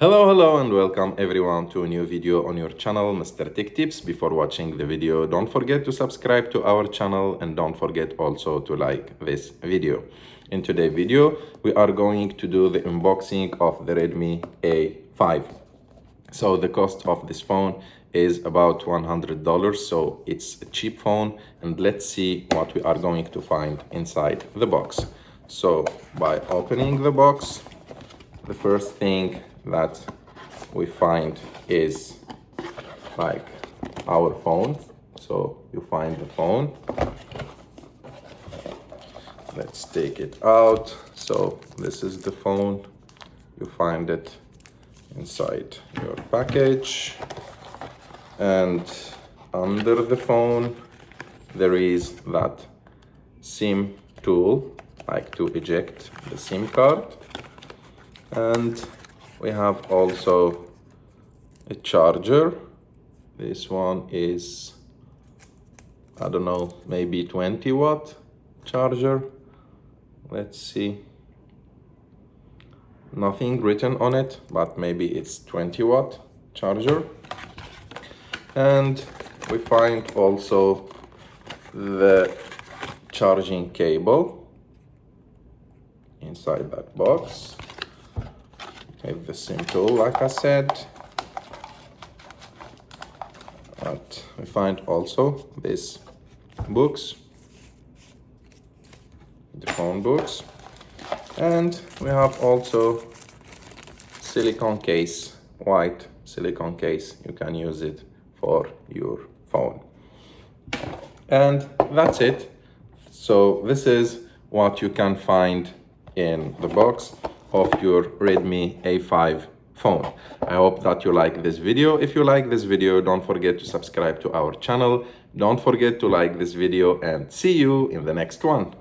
Hello and welcome everyone to a new video on your channel, Mr. Tech Tips. Before watching the video, don't forget to subscribe to our channel and don't forget also to like this video. In today's video, we are going to do the unboxing of the Redmi A5. So the cost of this phone is about $100, so it's a cheap phone, and let's see what we are going to find inside the box. So by opening the box, the first thing that we find is like our phone. So you find the phone. Let's take it out. So this is the phone. You find it inside your package, and under the phone there is that SIM tool, like to eject the SIM card. And we have also a charger. This one is, I don't know, maybe 20-watt charger. Let's see. Nothing written on it, but maybe it's 20-watt charger. And we find also the charging cable inside that box. With the SIM tool, like I said. But we find also these books, the phone books, and we have also silicone case, white silicone case. You can use it for your phone. And that's it. So this is what you can find in the box of your Redmi A5 phone. I hope that you like this video. If you like this video, don't forget to subscribe to our channel. Don't forget to like this video, and see you in the next one.